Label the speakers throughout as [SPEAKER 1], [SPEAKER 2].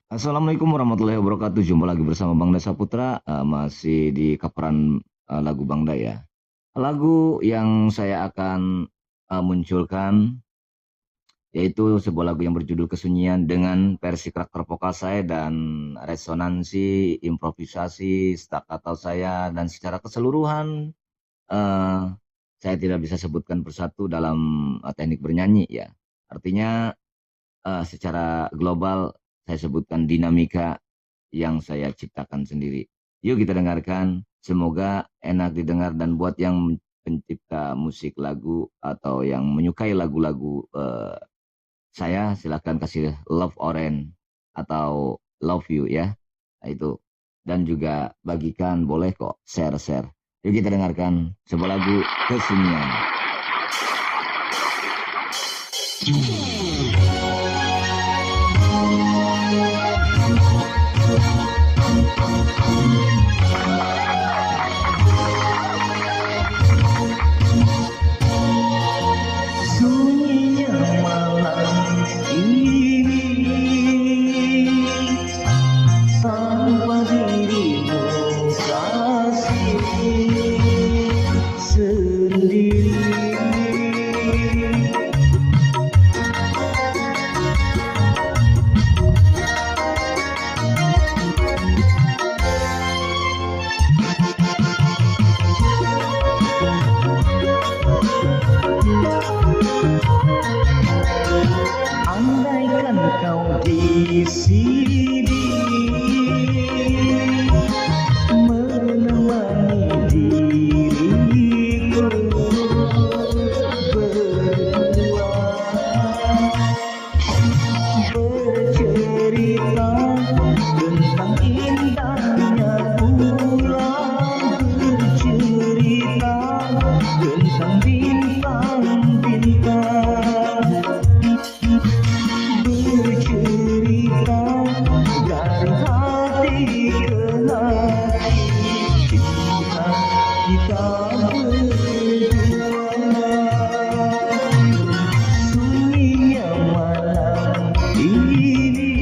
[SPEAKER 1] Assalamualaikum warahmatullahi wabarakatuh. Jumpa lagi bersama Bang Desa Putra, masih di kaperan lagu Bang Daya. Lagu yang saya akan munculkan yaitu sebuah lagu yang berjudul Kesunyian dengan versi karakter vokal saya dan resonansi, improvisasi, staccato saya dan secara keseluruhan eh, saya tidak bisa sebutkan persatu dalam teknik bernyanyi ya. Artinya secara global saya sebutkan dinamika yang saya ciptakan sendiri. Yuk kita dengarkan, semoga enak didengar dan buat yang pencipta musik lagu atau yang menyukai lagu-lagu saya silahkan kasih love orange atau love you ya. Nah, itu. Dan juga bagikan boleh kok share-share. Yuk kita dengarkan sebuah lagu Kesunyian. Sunyinya malam ini tanpa dirimu kasih sendiri. Andaikan kau di sini menemani diriku berdua bercerita tentang indahnya bulan, bercerita tentang bintang-bintang, bercerita dari hati ke hati, kita berdua. Sunyinya malam ini.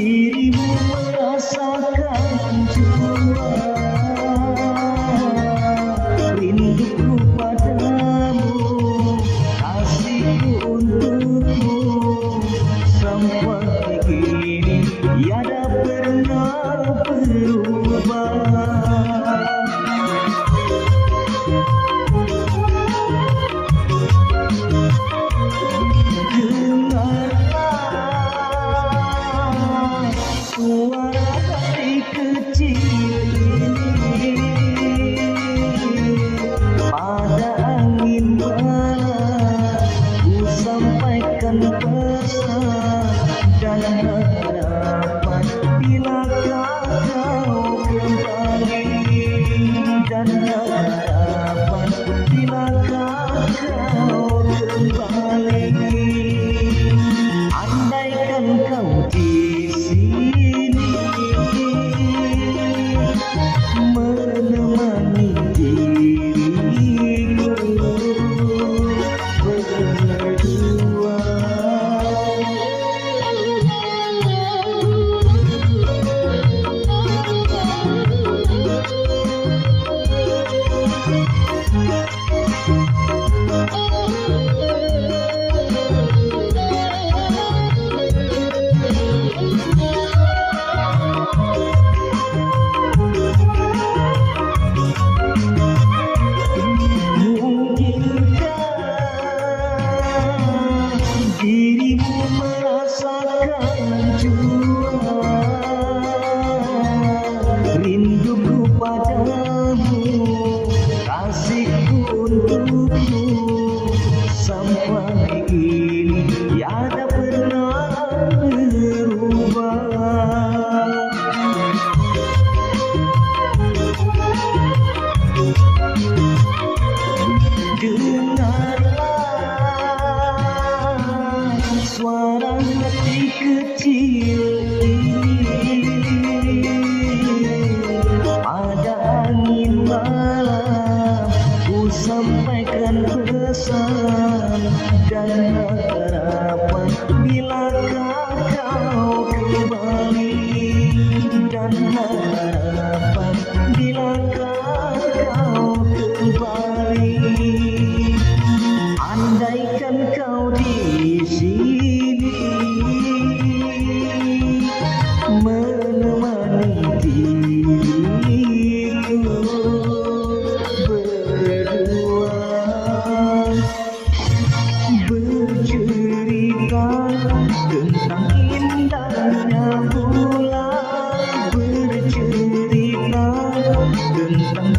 [SPEAKER 1] Dirimu merasakan jua rinduku padamu, kasihku untukmu, sampai kini tiada pernah berubah. Dengarlah suara hati kecil ini pada angin malam, ku sampaikan pesan dan harapan bila kau kembali, dan harapan bila kau kembali. Andaikan kau di sini menemani diriku berdua. dan harapan bilakah kau kembali, dan harapan bilakah kau kembali. Andaikan kau di sini menemani diriku berdua, bercerita tentang indahnya bulan, bercerita tentang